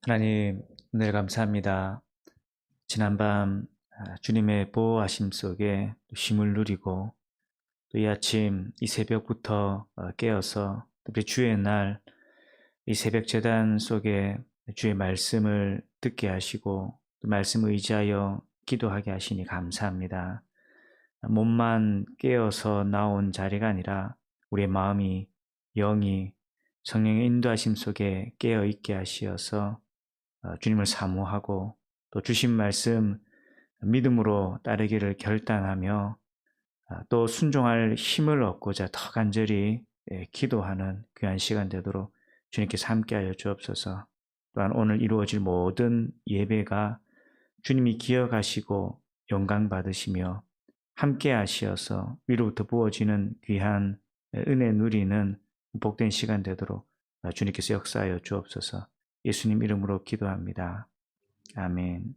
하나님, 은혜를 감사합니다. 지난밤 주님의 보호하심 속에 쉼을 누리고 또 이 아침, 이 새벽부터 깨어서 특히 주의 날, 이 새벽 제단 속에 주의 말씀을 듣게 하시고 또 말씀을 의지하여 기도하게 하시니 감사합니다. 몸만 깨어서 나온 자리가 아니라 우리의 마음이, 영이 성령의 인도하심 속에 깨어 있게 하시어서 주님을 사모하고 또 주신 말씀 믿음으로 따르기를 결단하며 또 순종할 힘을 얻고자 더 간절히 기도하는 귀한 시간 되도록 주님께서 함께하여 주옵소서. 또한 오늘 이루어질 모든 예배가 주님이 기억하시고 영광 받으시며 함께 하시어서 위로부터 부어지는 귀한 은혜 누리는 복된 시간 되도록 주님께서 역사하여 주옵소서. 예수님 이름으로 기도합니다. 아멘.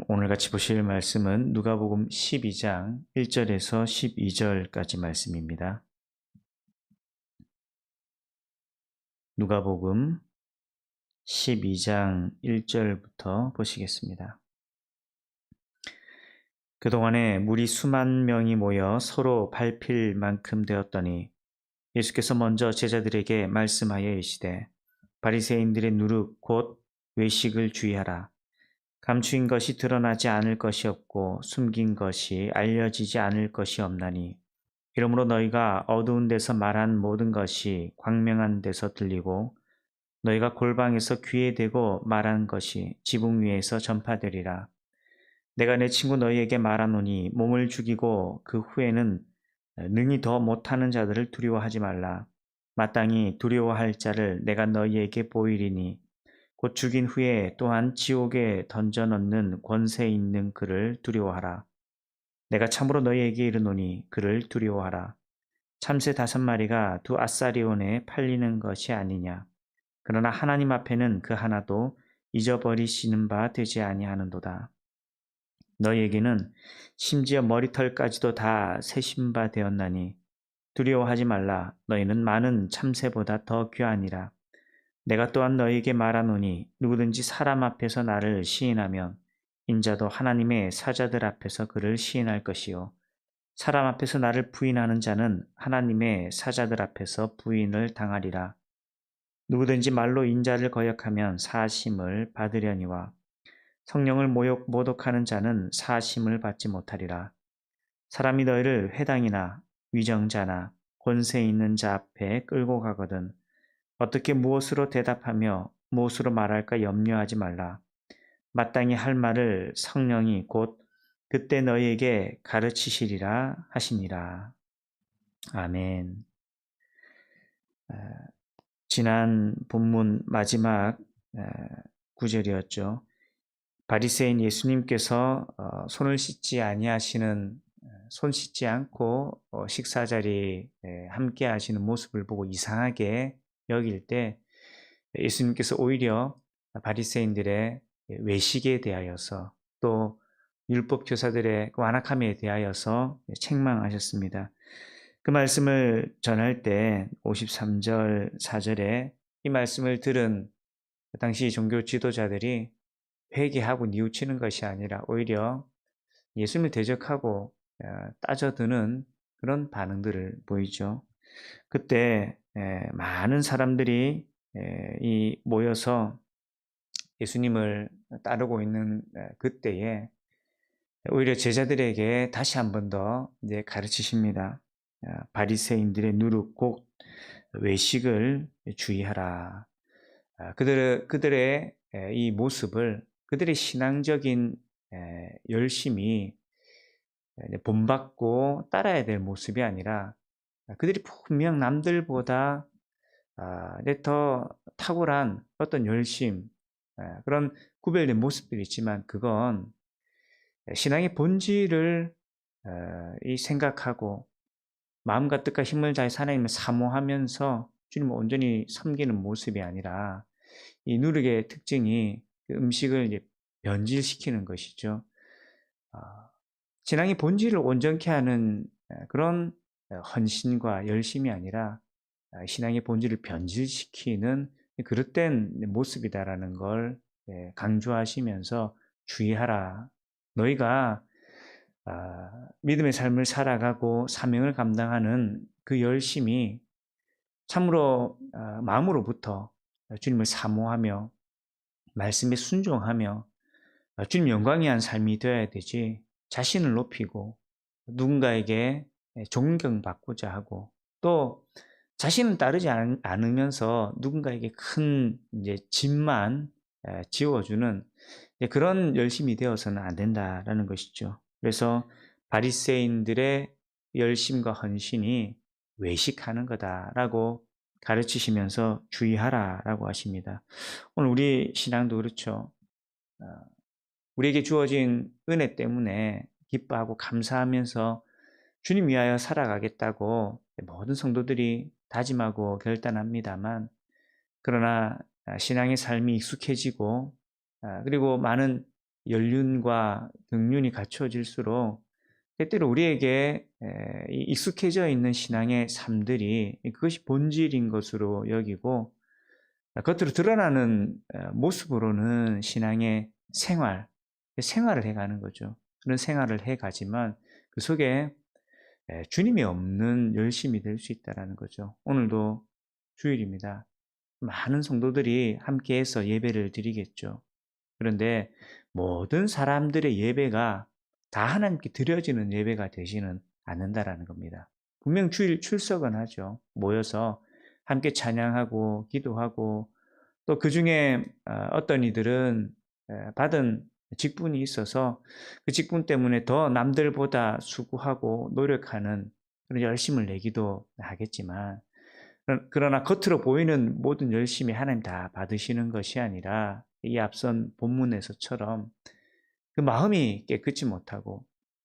오늘 같이 보실 말씀은 누가복음 12장 1절에서 12절까지 말씀입니다. 누가복음 12장 1절부터 보시겠습니다. 그동안에 무리 수만 명이 모여 서로 밟힐 만큼 되었더니 예수께서 먼저 제자들에게 말씀하여 이르시되 바리새인들의 누룩 곧 외식을 주의하라. 감추인 것이 드러나지 않을 것이 없고 숨긴 것이 알려지지 않을 것이 없나니 이러므로 너희가 어두운 데서 말한 모든 것이 광명한 데서 들리고 너희가 골방에서 귀에 대고 말한 것이 지붕 위에서 전파되리라. 내가 내 친구 너희에게 말하노니 몸을 죽이고 그 후에는 능히 더 못하는 자들을 두려워하지 말라. 마땅히 두려워할 자를 내가 너희에게 보이리니 곧 죽인 후에 또한 지옥에 던져 넣는 권세 있는 그를 두려워하라. 내가 참으로 너희에게 이르노니 그를 두려워하라. 참새 5마리가 두 아사리온에 팔리는 것이 아니냐. 그러나 하나님 앞에는 그 하나도 잊어버리시는 바 되지 아니하는도다. 너희에게는 심지어 머리털까지도 다 세신 바 되었나니 두려워하지 말라. 너희는 많은 참새보다 더 귀하니라. 내가 또한 너희에게 말하노니 누구든지 사람 앞에서 나를 시인하면 인자도 하나님의 사자들 앞에서 그를 시인할 것이요 사람 앞에서 나를 부인하는 자는 하나님의 사자들 앞에서 부인을 당하리라. 누구든지 말로 인자를 거역하면 사심을 받으려니와 성령을 모독하는 자는 사심을 받지 못하리라. 사람이 너희를 회당이나 위정자나 권세 있는 자 앞에 끌고 가거든 어떻게 무엇으로 대답하며 무엇으로 말할까 염려하지 말라. 마땅히 할 말을 성령이 곧 그때 너희에게 가르치시리라 하시니라. 아멘. 지난 본문 마지막 구절이었죠. 바리새인 예수님께서 손을 씻지 아니하시는 손 씻지 않고 식사 자리에 함께 하시는 모습을 보고 이상하게 여길 때 예수님께서 오히려 바리새인들의 외식에 대하여서 또 율법 교사들의 완악함에 대하여서 책망하셨습니다. 그 말씀을 전할 때 53절 4절에 이 말씀을 들은 당시 종교 지도자들이 회개하고 뉘우치는 것이 아니라 오히려 예수님을 대적하고 따져드는 그런 반응들을 보이죠. 그때 많은 사람들이 모여서 예수님을 따르고 있는 그때에 오히려 제자들에게 다시 한 번 더 가르치십니다. 바리새인들의 누룩 곧 외식을 주의하라. 그들의 이 모습을 그들의 신앙적인 열심이 본받고 따라야 될 모습이 아니라 그들이 분명 남들보다 더 탁월한 어떤 열심, 그런 구별된 모습들이 있지만 그건 신앙의 본질을 이 생각하고 마음과 뜻과 힘을 다해 하나님을 사모하면서 주님을 온전히 섬기는 모습이 아니라 이 누룩의 특징이 그 음식을 이제 변질시키는 것이죠. 신앙의 본질을 온전케 하는 그런 헌신과 열심이 아니라 신앙의 본질을 변질시키는 그릇된 모습이다라는 걸 강조하시면서 주의하라. 너희가 믿음의 삶을 살아가고 사명을 감당하는 그 열심이 참으로 마음으로부터 주님을 사모하며 말씀에 순종하며 주님 영광이 위한 삶이 되어야 되지, 자신을 높이고 누군가에게 존경받고자 하고 또 자신은 따르지 않으면서 누군가에게 큰 이제 짐만 지워주는 그런 열심이 되어서는 안 된다라는 것이죠. 그래서 바리새인들의 열심과 헌신이 외식하는 거다라고 가르치시면서 주의하라라고 하십니다. 오늘 우리 신앙도 그렇죠. 어, 우리에게 주어진 은혜 때문에 기뻐하고 감사하면서 주님 위하여 살아가겠다고 모든 성도들이 다짐하고 결단합니다만, 그러나 신앙의 삶이 익숙해지고 그리고 많은 연륜과 경륜이 갖춰질수록 때때로 우리에게 이 익숙해져 있는 신앙의 삶들이 그것이 본질인 것으로 여기고 겉으로 드러나는 모습으로는 신앙의 생활을 해가는 거죠. 그런 생활을 해가지만 그 속에 주님이 없는 열심이 될 수 있다는 거죠. 오늘도 주일입니다. 많은 성도들이 함께해서 예배를 드리겠죠. 그런데 모든 사람들의 예배가 다 하나님께 드려지는 예배가 되지는 않는다라는 겁니다. 분명 주일 출석은 하죠. 모여서 함께 찬양하고 기도하고 또 그 중에 어떤 이들은 받은 직분이 있어서 그 직분 때문에 더 남들보다 수고하고 노력하는 그런 열심을 내기도 하겠지만, 그러나 겉으로 보이는 모든 열심이 하나님 다 받으시는 것이 아니라 이 앞선 본문에서처럼 그 마음이 깨끗이 못하고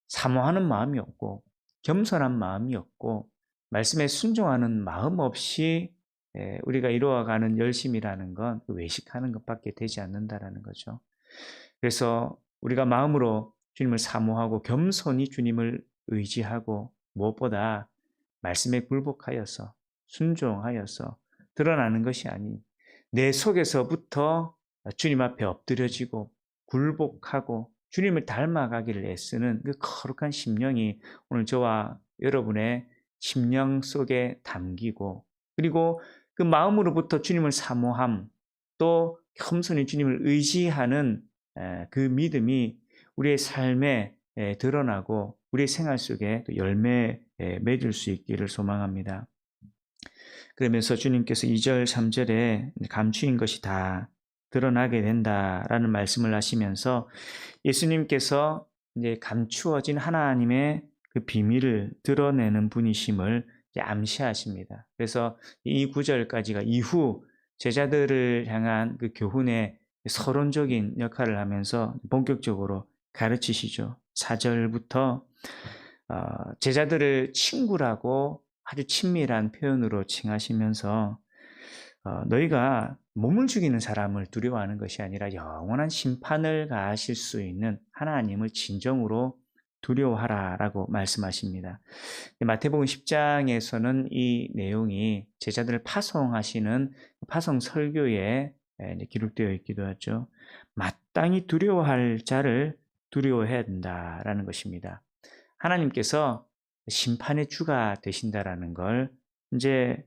사모하는 마음이 없고 겸손한 마음이 없고 말씀에 순종하는 마음 없이 우리가 이루어가는 열심이라는 건 외식하는 것밖에 되지 않는다라는 거죠. 그래서 우리가 마음으로 주님을 사모하고 겸손히 주님을 의지하고 무엇보다 말씀에 굴복하여서 순종하여서 드러나는 것이 아닌 내 속에서부터 주님 앞에 엎드려지고 굴복하고 주님을 닮아가기를 애쓰는 그 거룩한 심령이 오늘 저와 여러분의 심령 속에 담기고, 그리고 그 마음으로부터 주님을 사모함, 또 겸손히 주님을 의지하는 그 믿음이 우리의 삶에 드러나고 우리의 생활 속에 열매 맺을 수 있기를 소망합니다. 그러면서 주님께서 2절, 3절에 감추인 것이 다 드러나게 된다라는 말씀을 하시면서 예수님께서 이제 감추어진 하나님의 그 비밀을 드러내는 분이심을 암시하십니다. 그래서 이 9절까지가 이후 제자들을 향한 그 교훈의 서론적인 역할을 하면서 본격적으로 가르치시죠. 4절부터 제자들을 친구라고 아주 친밀한 표현으로 칭하시면서 너희가 몸을 죽이는 사람을 두려워하는 것이 아니라 영원한 심판을 가하실 수 있는 하나님을 진정으로 두려워하라라고 말씀하십니다. 마태복음 10장에서는 이 내용이 제자들을 파송하시는 파송 설교에 기록되어 있기도 하죠. 마땅히 두려워할 자를 두려워해야 된다라는 것입니다. 하나님께서 심판의 주가 되신다라는 걸 이제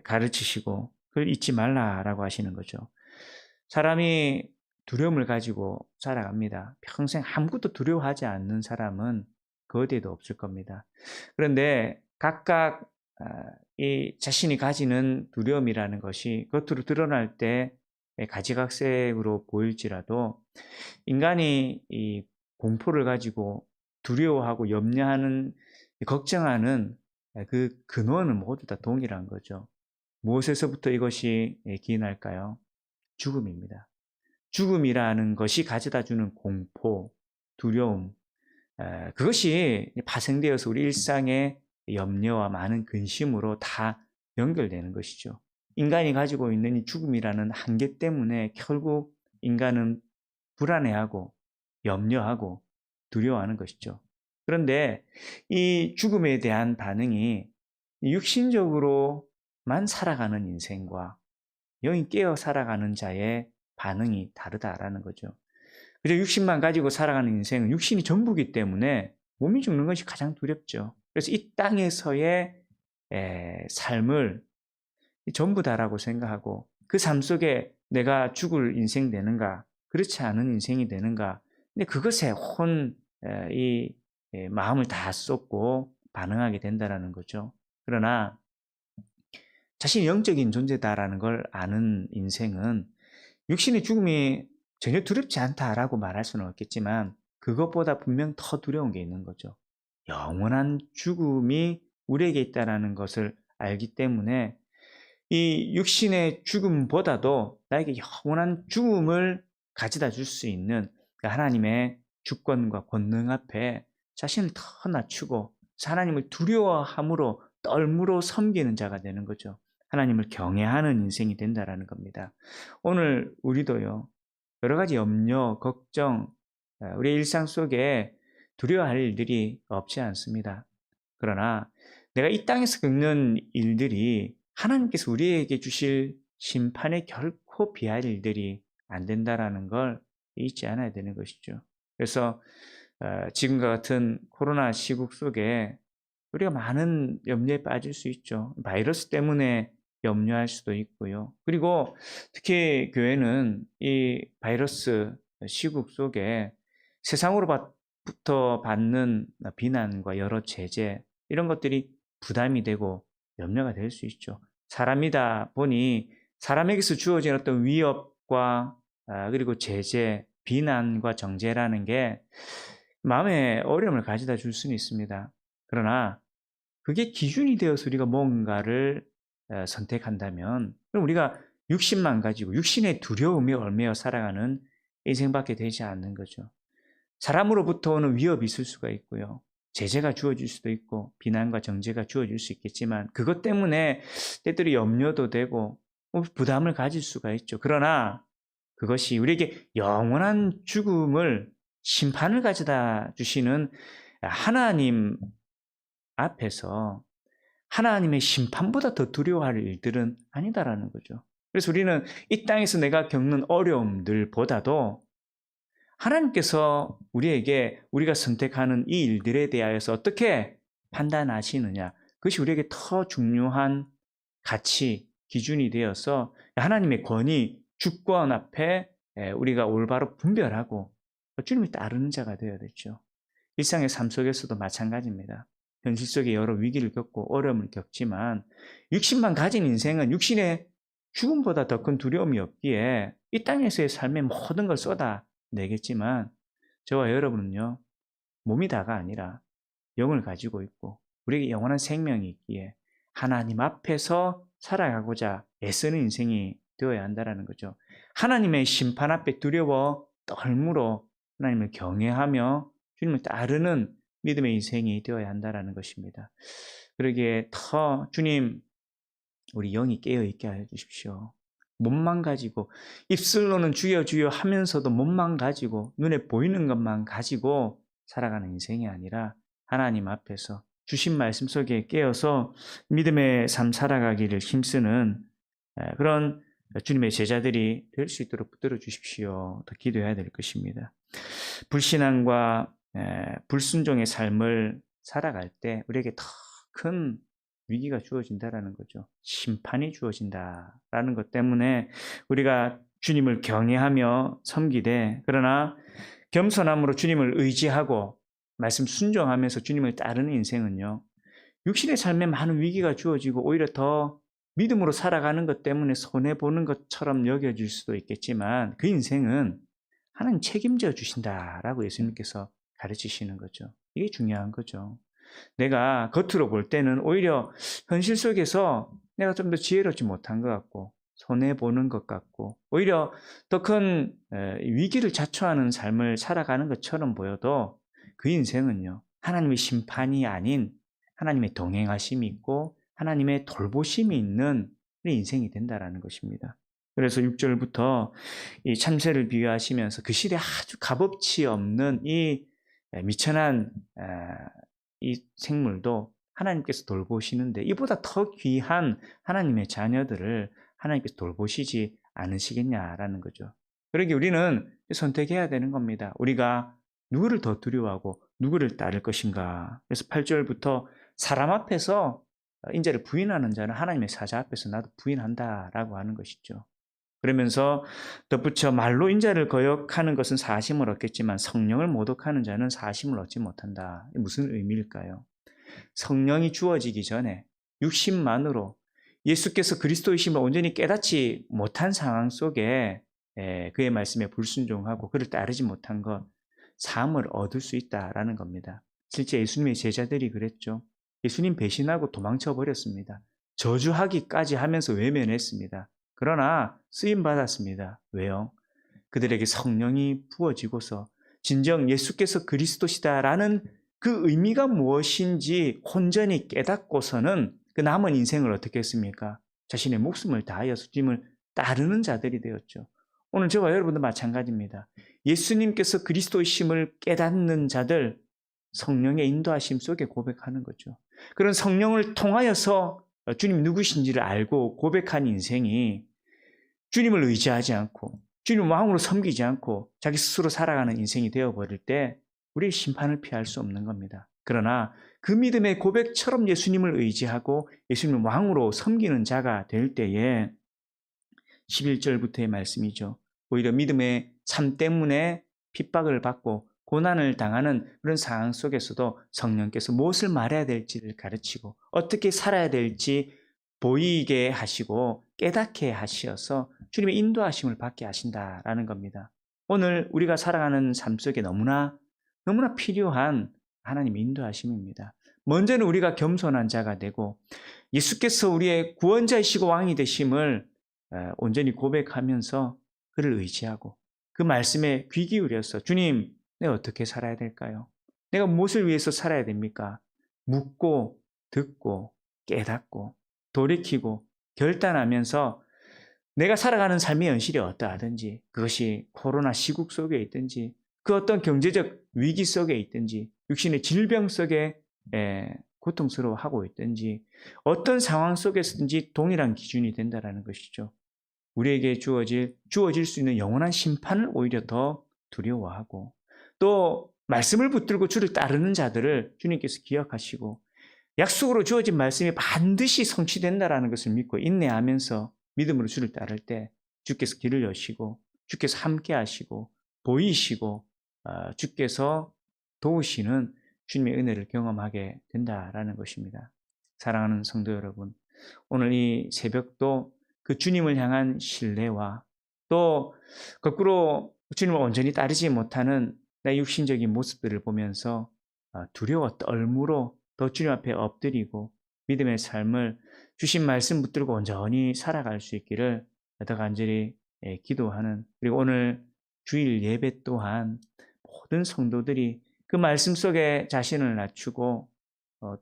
가르치시고 그걸 잊지 말라라고 하시는 거죠. 사람이 두려움을 가지고 살아갑니다. 평생 아무것도 두려워하지 않는 사람은 그 어디에도 없을 겁니다. 그런데 각각 이 자신이 가지는 두려움이라는 것이 겉으로 드러날 때 가지각색으로 보일지라도 인간이 이 공포를 가지고 두려워하고 염려하는, 걱정하는 그 근원은 모두 다 동일한 거죠. 무엇에서부터 이것이 기인할까요? 죽음입니다. 죽음이라는 것이 가져다주는 공포, 두려움, 그것이 파생되어서 우리 일상의 염려와 많은 근심으로 다 연결되는 것이죠. 인간이 가지고 있는 이 죽음이라는 한계 때문에 결국 인간은 불안해하고 염려하고 두려워하는 것이죠. 그런데 이 죽음에 대한 반응이 육신적으로만 살아가는 인생과 영이 깨어 살아가는 자의 반응이 다르다라는 거죠. 그래서 육신만 가지고 살아가는 인생은 육신이 전부기 때문에 몸이 죽는 것이 가장 두렵죠. 그래서 이 땅에서의 삶을 전부다라고 생각하고 그 삶 속에 내가 죽을 인생 되는가, 그렇지 않은 인생이 되는가. 근데 그것에 이 마음을 다 쏟고 반응하게 된다라는 거죠. 그러나 자신이 영적인 존재다라는 걸 아는 인생은 육신의 죽음이 전혀 두렵지 않다라고 말할 수는 없겠지만 그것보다 분명 더 두려운 게 있는 거죠. 영원한 죽음이 우리에게 있다라는 것을 알기 때문에 이 육신의 죽음보다도 나에게 영원한 죽음을 가져다 줄 수 있는 하나님의 주권과 권능 앞에 자신을 더 낮추고 하나님을 두려워함으로 떨므로 섬기는 자가 되는 거죠. 하나님을 경외하는 인생이 된다라는 겁니다. 오늘 우리도요, 여러 가지 염려, 걱정, 우리의 일상 속에 두려워할 일들이 없지 않습니다. 그러나 내가 이 땅에서 겪는 일들이 하나님께서 우리에게 주실 심판에 결코 비할 일들이 안 된다라는 걸 잊지 않아야 되는 것이죠. 그래서 지금과 같은 코로나 시국 속에 우리가 많은 염려에 빠질 수 있죠. 바이러스 때문에 염려할 수도 있고요. 그리고 특히 교회는 이 바이러스 시국 속에 세상으로부터 받는 비난과 여러 제재 이런 것들이 부담이 되고 염려가 될 수 있죠. 사람이다 보니 사람에게서 주어진 어떤 위협과 그리고 제재, 비난과 정죄라는 게 마음에 어려움을 가져다 줄 수는 있습니다. 그러나 그게 기준이 되어서 우리가 뭔가를 선택한다면 그럼 우리가 육신만 가지고 육신의 두려움에 얽매여 살아가는 인생밖에 되지 않는 거죠. 사람으로부터 오는 위협이 있을 수가 있고요. 제재가 주어질 수도 있고 비난과 정죄가 주어질 수 있겠지만 그것 때문에 때때로 염려도 되고 부담을 가질 수가 있죠. 그러나 그것이 우리에게 영원한 죽음을 심판을 가져다 주시는 하나님 앞에서 하나님의 심판보다 더 두려워할 일들은 아니다라는 거죠. 그래서 우리는 이 땅에서 내가 겪는 어려움들보다도 하나님께서 우리에게 우리가 선택하는 이 일들에 대하여서 어떻게 판단하시느냐, 그것이 우리에게 더 중요한 가치, 기준이 되어서 하나님의 권위, 주권 앞에 우리가 올바로 분별하고 주님을 따르는 자가 되어야 되죠. 일상의 삶 속에서도 마찬가지입니다. 현실 속에 여러 위기를 겪고 어려움을 겪지만 육신만 가진 인생은 육신의 죽음보다 더 큰 두려움이 없기에 이 땅에서의 삶의 모든 걸 쏟아내겠지만 저와 여러분은요, 몸이 다가 아니라 영을 가지고 있고 우리에게 영원한 생명이 있기에 하나님 앞에서 살아가고자 애쓰는 인생이 되어야 한다는 거죠. 하나님의 심판 앞에 두려워 떨므로 하나님을 경외하며 주님을 따르는 믿음의 인생이 되어야 한다는 것입니다. 그러기에 더 주님, 우리 영이 깨어있게 하여 주십시오. 몸만 가지고 입술로는 주여 주여 하면서도 몸만 가지고 눈에 보이는 것만 가지고 살아가는 인생이 아니라 하나님 앞에서 주신 말씀 속에 깨어서 믿음의 삶 살아가기를 힘쓰는 그런 주님의 제자들이 될 수 있도록 붙들어 주십시오. 더 기도해야 될 것입니다. 불신앙과 불순종의 삶을 살아갈 때 우리에게 더 큰 위기가 주어진다라는 거죠. 심판이 주어진다라는 것 때문에 우리가 주님을 경외하며 섬기되 그러나 겸손함으로 주님을 의지하고 말씀 순종하면서 주님을 따르는 인생은요, 육신의 삶에 많은 위기가 주어지고 오히려 더 믿음으로 살아가는 것 때문에 손해보는 것처럼 여겨질 수도 있겠지만 그 인생은 하나님 책임져 주신다라고 예수님께서 가르치시는 거죠. 이게 중요한 거죠. 내가 겉으로 볼 때는 오히려 현실 속에서 내가 좀 더 지혜롭지 못한 것 같고 손해보는 것 같고 오히려 더 큰 위기를 자초하는 삶을 살아가는 것처럼 보여도 그 인생은요, 하나님의 심판이 아닌 하나님의 동행하심이 있고 하나님의 돌보심이 있는 인생이 된다라는 것입니다. 그래서 6절부터 이 참새를 비유하시면서 그 실에 아주 값어치 없는 이 미천한 이 생물도 하나님께서 돌보시는데 이보다 더 귀한 하나님의 자녀들을 하나님께서 돌보시지 않으시겠냐라는 거죠. 그러기 우리는 선택해야 되는 겁니다. 우리가 누구를 더 두려워하고 누구를 따를 것인가. 그래서 8절부터 사람 앞에서 인자를 부인하는 자는 하나님의 사자 앞에서 나도 부인한다라고 하는 것이죠. 그러면서 덧붙여 말로 인자를 거역하는 것은 사심을 얻겠지만 성령을 모독하는 자는 사심을 얻지 못한다. 무슨 의미일까요? 성령이 주어지기 전에 육신만으로 예수께서 그리스도이심을 온전히 깨닫지 못한 상황 속에 그의 말씀에 불순종하고 그를 따르지 못한 것, 사함을 얻을 수 있다라는 겁니다. 실제 예수님의 제자들이 그랬죠. 예수님 배신하고 도망쳐 버렸습니다. 저주하기까지 하면서 외면했습니다. 그러나 쓰임 받았습니다. 왜요? 그들에게 성령이 부어지고서 진정 예수께서 그리스도시다라는 그 의미가 무엇인지 혼전히 깨닫고서는 그 남은 인생을 어떻게 했습니까? 자신의 목숨을 다하여서 주님을 따르는 자들이 되었죠. 오늘 저와 여러분도 마찬가지입니다. 예수님께서 그리스도이심을 깨닫는 자들, 성령의 인도하심 속에 고백하는 거죠. 그런 성령을 통하여서 주님 누구신지를 알고 고백한 인생이 주님을 의지하지 않고 주님 왕으로 섬기지 않고 자기 스스로 살아가는 인생이 되어버릴 때 우리의 심판을 피할 수 없는 겁니다. 그러나 그 믿음의 고백처럼 예수님을 의지하고 예수님을 왕으로 섬기는 자가 될 때에 11절부터의 말씀이죠. 오히려 믿음의 삶 때문에 핍박을 받고 고난을 당하는 그런 상황 속에서도 성령께서 무엇을 말해야 될지를 가르치고 어떻게 살아야 될지 보이게 하시고 깨닫게 하시어서 주님의 인도하심을 받게 하신다라는 겁니다. 오늘 우리가 살아가는 삶 속에 너무나 필요한 하나님의 인도하심입니다. 먼저는 우리가 겸손한 자가 되고 예수께서 우리의 구원자이시고 왕이 되심을 온전히 고백하면서 그를 의지하고 그 말씀에 귀 기울여서 주님, 내가 어떻게 살아야 될까요? 내가 무엇을 위해서 살아야 됩니까? 묻고 듣고 깨닫고 돌이키고 결단하면서 내가 살아가는 삶의 현실이 어떠하든지 그것이 코로나 시국 속에 있든지 그 어떤 경제적 위기 속에 있든지 육신의 질병 속에 고통스러워하고 있든지 어떤 상황 속에서든지 동일한 기준이 된다는 것이죠. 우리에게 주어질 수 있는 영원한 심판을 오히려 더 두려워하고 또 말씀을 붙들고 주를 따르는 자들을 주님께서 기억하시고 약속으로 주어진 말씀이 반드시 성취된다는 것을 믿고 인내하면서 믿음으로 주를 따를 때 주께서 길을 여시고 주께서 함께 하시고 보이시고 주께서 도우시는 주님의 은혜를 경험하게 된다라는 것입니다. 사랑하는 성도 여러분, 오늘 이 새벽도 그 주님을 향한 신뢰와 또 거꾸로 주님을 온전히 따르지 못하는 내 육신적인 모습들을 보면서 두려워 떨므로 더 주님 앞에 엎드리고 믿음의 삶을 주신 말씀 붙들고 온전히 살아갈 수 있기를 더 간절히 기도하는, 그리고 오늘 주일 예배 또한 모든 성도들이 그 말씀 속에 자신을 낮추고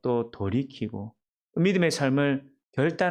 또 돌이키고 믿음의 삶을 결단하는